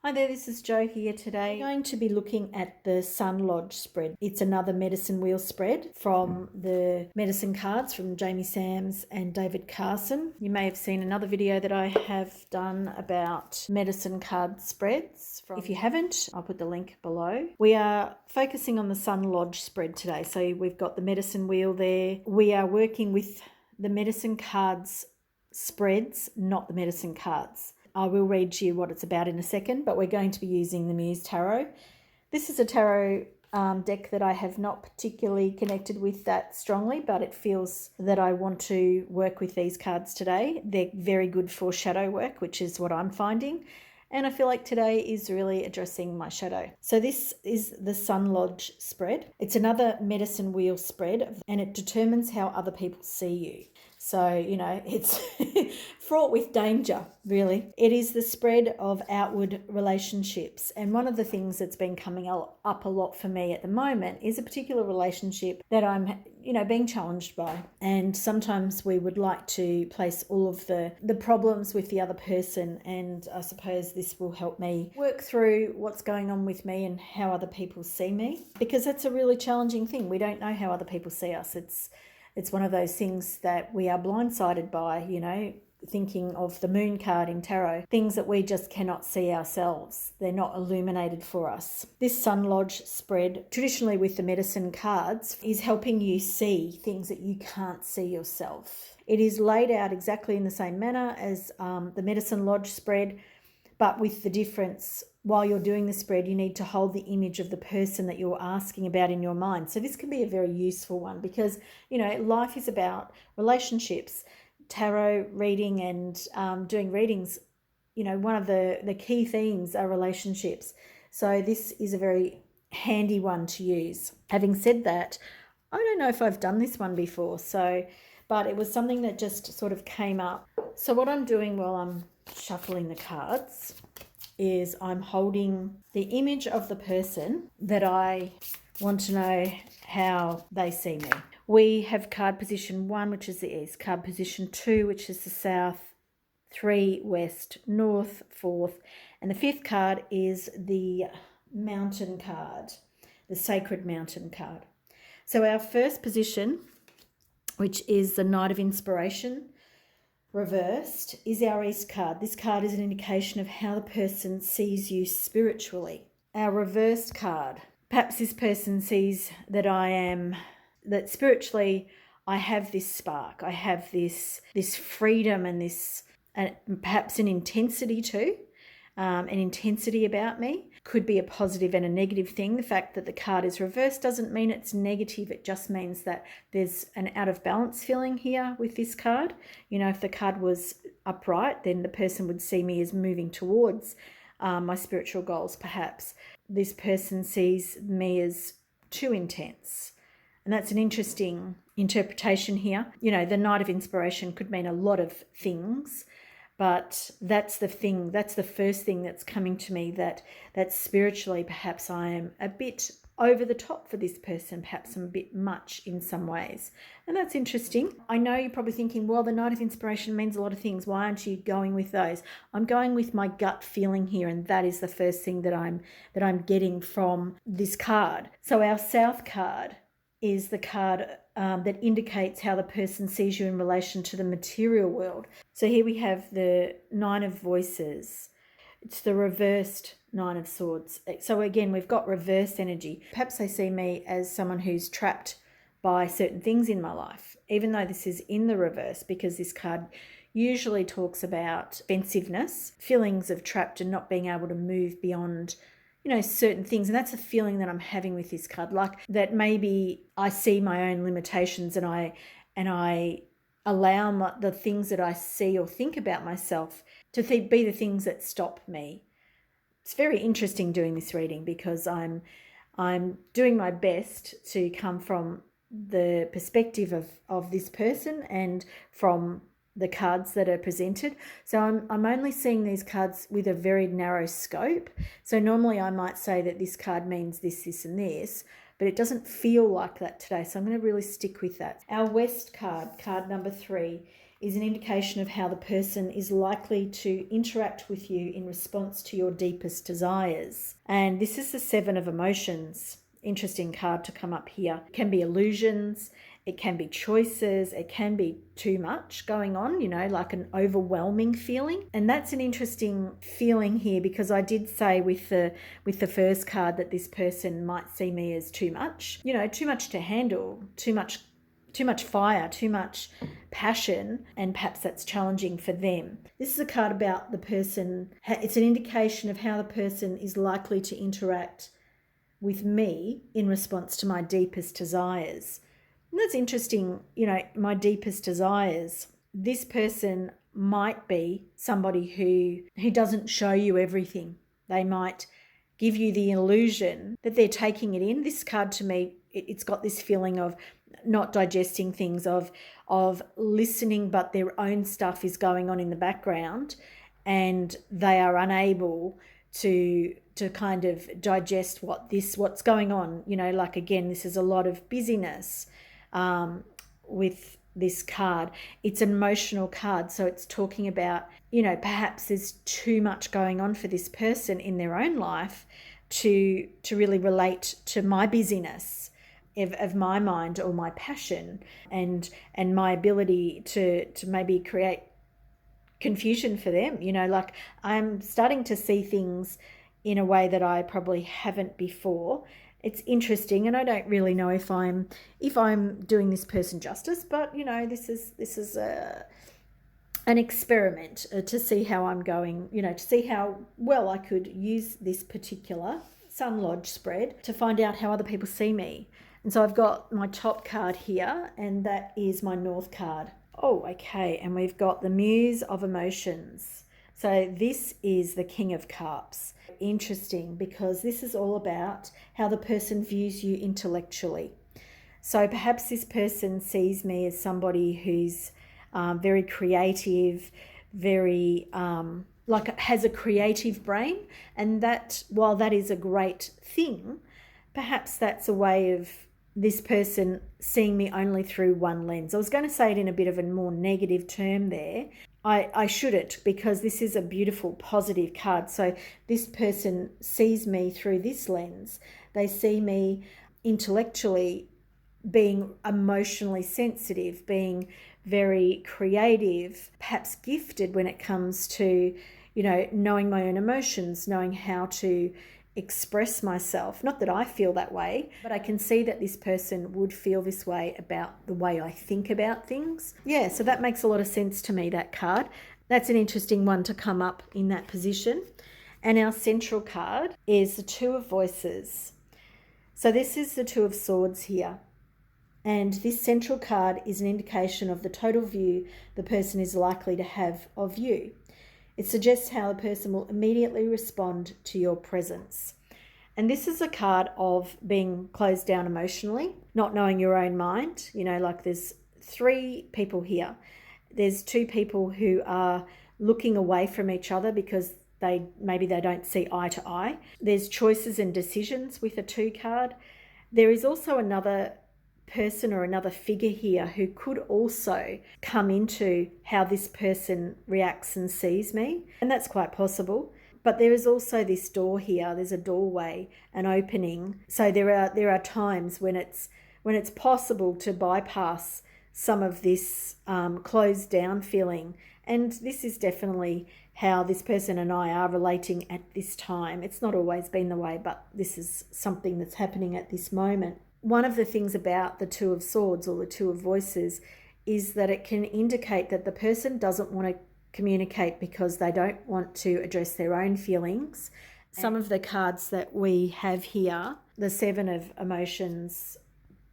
Hi there, this is Jo here today. We're going to be looking at the Sun Lodge spread. It's another medicine wheel spread from the medicine cards from Jamie Sams and David Carson. You may have seen another video that I have done about medicine card spreads. If you haven't, I'll put the link below. We are focusing on the Sun Lodge spread today. So we've got the medicine wheel there. We are working with the medicine cards spreads, not the medicine cards. I will read to you what it's about in a second, but we're going to be using the Muse Tarot. This is a tarot deck that I have not particularly connected with that strongly, but it feels that I want to work with these cards today. They're very good for shadow work, which is what I'm finding. And I feel like today is really addressing my shadow. So this is the Sun Lodge spread. It's another medicine wheel spread, and it determines how other people see you. So, you know, it's fraught with danger, really. It is the spread of outward relationships. And one of the things that's been coming up a lot for me at the moment is a particular relationship that I'm, being challenged by. And sometimes we would like to place all of the problems with the other person. And I suppose this will help me work through what's going on with me and how other people see me. Because that's a really challenging thing. We don't know how other people see us. It's one of those things that we are blindsided by, thinking of the moon card in tarot, things that we just cannot see ourselves. They're not illuminated for us. This Sun Lodge spread, traditionally with the medicine cards, is helping you see things that you can't see yourself. It is laid out exactly in the same manner as the medicine lodge spread, but with the difference, while you're doing the spread, you need to hold the image of the person that you're asking about in your mind. So this can be a very useful one because, life is about relationships. Tarot reading and doing readings, one of the key themes are relationships. So this is a very handy one to use. Having said that, I don't know if I've done this one before, but it was something that just sort of came up. So what I'm doing while I'm shuffling the cards is I'm holding the image of the person that I want to know how they see me. We have card position 1, which is the east, card position 2, which is the south, 3 west, north, 4th, and the 5th card is the mountain card, the sacred mountain card. So our first position, which is the Knight of Inspiration, reversed, is our East card. This card is an indication of how the person sees you spiritually. Our reversed card, perhaps this person sees that that spiritually I have this spark, I have this freedom and perhaps an intensity too. An intensity about me. Could be a positive and a negative thing. The fact that the card is reversed doesn't mean it's negative. It just means that there's an out of balance feeling here with this card. If the card was upright, then the person would see me as moving towards my spiritual goals, perhaps. This person sees me as too intense. And that's an interesting interpretation here. The Knight of Inspiration could mean a lot of things. But that's the first thing that's coming to me, that spiritually perhaps I am a bit over the top for this person, perhaps I'm a bit much in some ways. And that's interesting. I know you're probably thinking, well, the Knight of Inspiration means a lot of things. Why aren't you going with those? I'm going with my gut feeling here, and that is the first thing that I'm getting from this card. So our South card is the card that indicates how the person sees you in relation to the material world. So here we have the 9 of Voices. It's the reversed 9 of Swords. So again, we've got reverse energy. Perhaps they see me as someone who's trapped by certain things in my life, even though this is in the reverse, because this card usually talks about defensiveness, feelings of trapped and not being able to move beyond certain things. And that's a feeling that I'm having with this card, like that maybe I see my own limitations and I allow the things that I see or think about myself to be the things that stop me. It's very interesting doing this reading because I'm doing my best to come from the perspective of this person and from the cards that are presented. So I'm only seeing these cards with a very narrow scope. So normally I might say that this card means this, this, and this, but it doesn't feel like that today. So I'm going to really stick with that. Our West card, card number 3, is an indication of how the person is likely to interact with you in response to your deepest desires. And this is the Seven of Emotions. Interesting card to come up here. It can be illusions, it can be choices, it can be too much going on, like an overwhelming feeling. And that's an interesting feeling here, because I did say with the first card that this person might see me as too much, too much to handle, too much fire, too much passion, and perhaps that's challenging for them. This is a card about the person. It's an indication of how the person is likely to interact with me in response to my deepest desires. And that's interesting, my deepest desires. This person might be somebody who doesn't show you everything. They might give you the illusion that they're taking it in. This card to me, it's got this feeling of not digesting things, of listening, but their own stuff is going on in the background and they are unable to kind of digest what's going on. Like, again, this is a lot of busyness with this card. It's an emotional card, so it's talking about, perhaps there's too much going on for this person in their own life to really relate to my busyness of my mind or my passion and my ability to maybe create confusion for them. Like, I'm starting to see things in a way that I probably haven't before. It's interesting, and I don't really know if I'm doing this person justice, but this is an experiment to see how I'm going, to see how well I could use this particular Sun Lodge spread to find out how other people see me. And so I've got my top card here, and that is my North card. Oh, okay, and we've got the Muse of Emotions. So this is the King of Cups. Interesting, because this is all about how the person views you intellectually. So perhaps this person sees me as somebody who's very creative, very has a creative brain, and that while that is a great thing, perhaps that's a way of this person seeing me only through one lens. I was going to say it in a bit of a more negative term there. I shouldn't, because this is a beautiful positive card. So this person sees me through this lens. They see me intellectually being emotionally sensitive, being very creative, perhaps gifted when it comes to, knowing my own emotions, knowing how to express myself. Not that I feel that way, but I can see that this person would feel this way about the way I think about things. Yeah, so that makes a lot of sense to me, that card. That's an interesting one to come up in that position. And our central card is the Two of Voices. So this is the Two of Swords here. And this central card is an indication of the total view the person is likely to have of you. It suggests how the person will immediately respond to your presence. And this is a card of being closed down emotionally, not knowing your own mind. Like, there's three people here. There's two people who are looking away from each other because maybe they don't see eye to eye. There's choices and decisions with a 2 card. There is also another person or another figure here who could also come into how this person reacts and sees me, and that's quite possible. But there is also this door here. There's a doorway, an opening. So there are times when it's possible to bypass some of this closed down feeling, and this is definitely how this person and I are relating at this time. It's not always been the way, but this is something that's happening at this moment. One of the things about the Two of Swords or the Two of Voices is that it can indicate that the person doesn't want to communicate because they don't want to address their own feelings. Some of the cards that we have here, the Seven of Emotions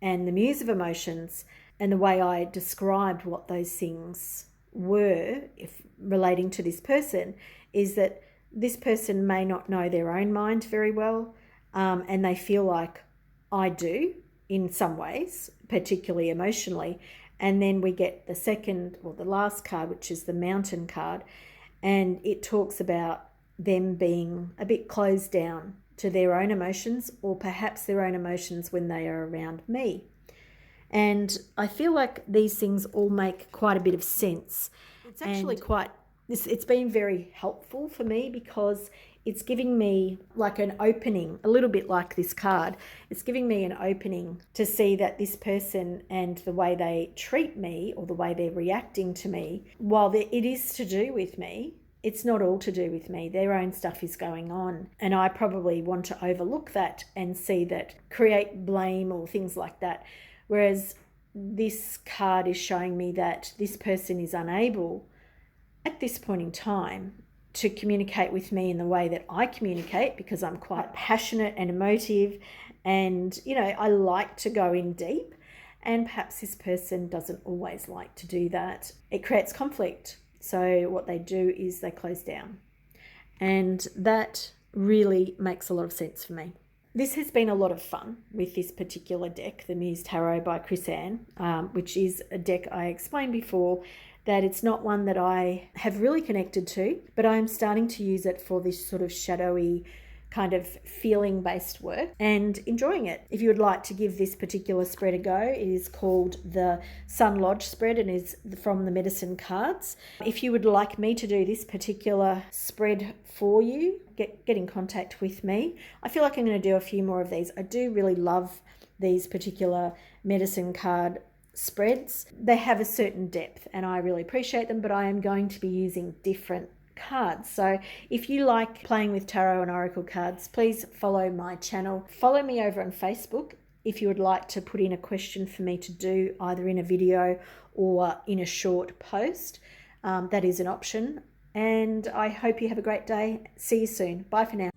and the Muse of Emotions, and the way I described what those things were, if relating to this person, is that this person may not know their own mind very well, and they feel like I do in some ways, particularly emotionally. And then we get the second or the last card, which is the Mountain card, and it talks about them being a bit closed down to their own emotions, or perhaps their own emotions when they are around me. And I feel like these things all make quite a bit of sense. It's actually it's been very helpful for me because it's giving me like an opening, a little bit like this card. It's giving me an opening to see that this person and the way they treat me or the way they're reacting to me, while it is to do with me, it's not all to do with me. Their own stuff is going on. And I probably want to overlook that and see that, create blame or things like that. Whereas this card is showing me that this person is unable at this point in time to communicate with me in the way that I communicate, because I'm quite passionate and emotive and, you know, I like to go in deep, and perhaps this person doesn't always like to do that. It creates conflict. So what they do is they close down, and that really makes a lot of sense for me. This has been a lot of fun with this particular deck, the Muse Tarot by Carson, which is a deck I explained before that it's not one that I have really connected to, but I'm starting to use it for this sort of shadowy kind of feeling-based work and enjoying it. If you would like to give this particular spread a go, it is called the Sun Lodge spread and is from the Medicine cards. If you would like me to do this particular spread for you, get in contact with me. I feel like I'm going to do a few more of these. I do really love these particular Medicine card spreads. They have a certain depth and I really appreciate them, but I am going to be using different cards. So if you like playing with tarot and oracle cards, please follow my channel. Follow me over on Facebook if you would like to put in a question for me to do either in a video or in a short post. That is an option. And I hope you have a great day. See you soon. Bye for now.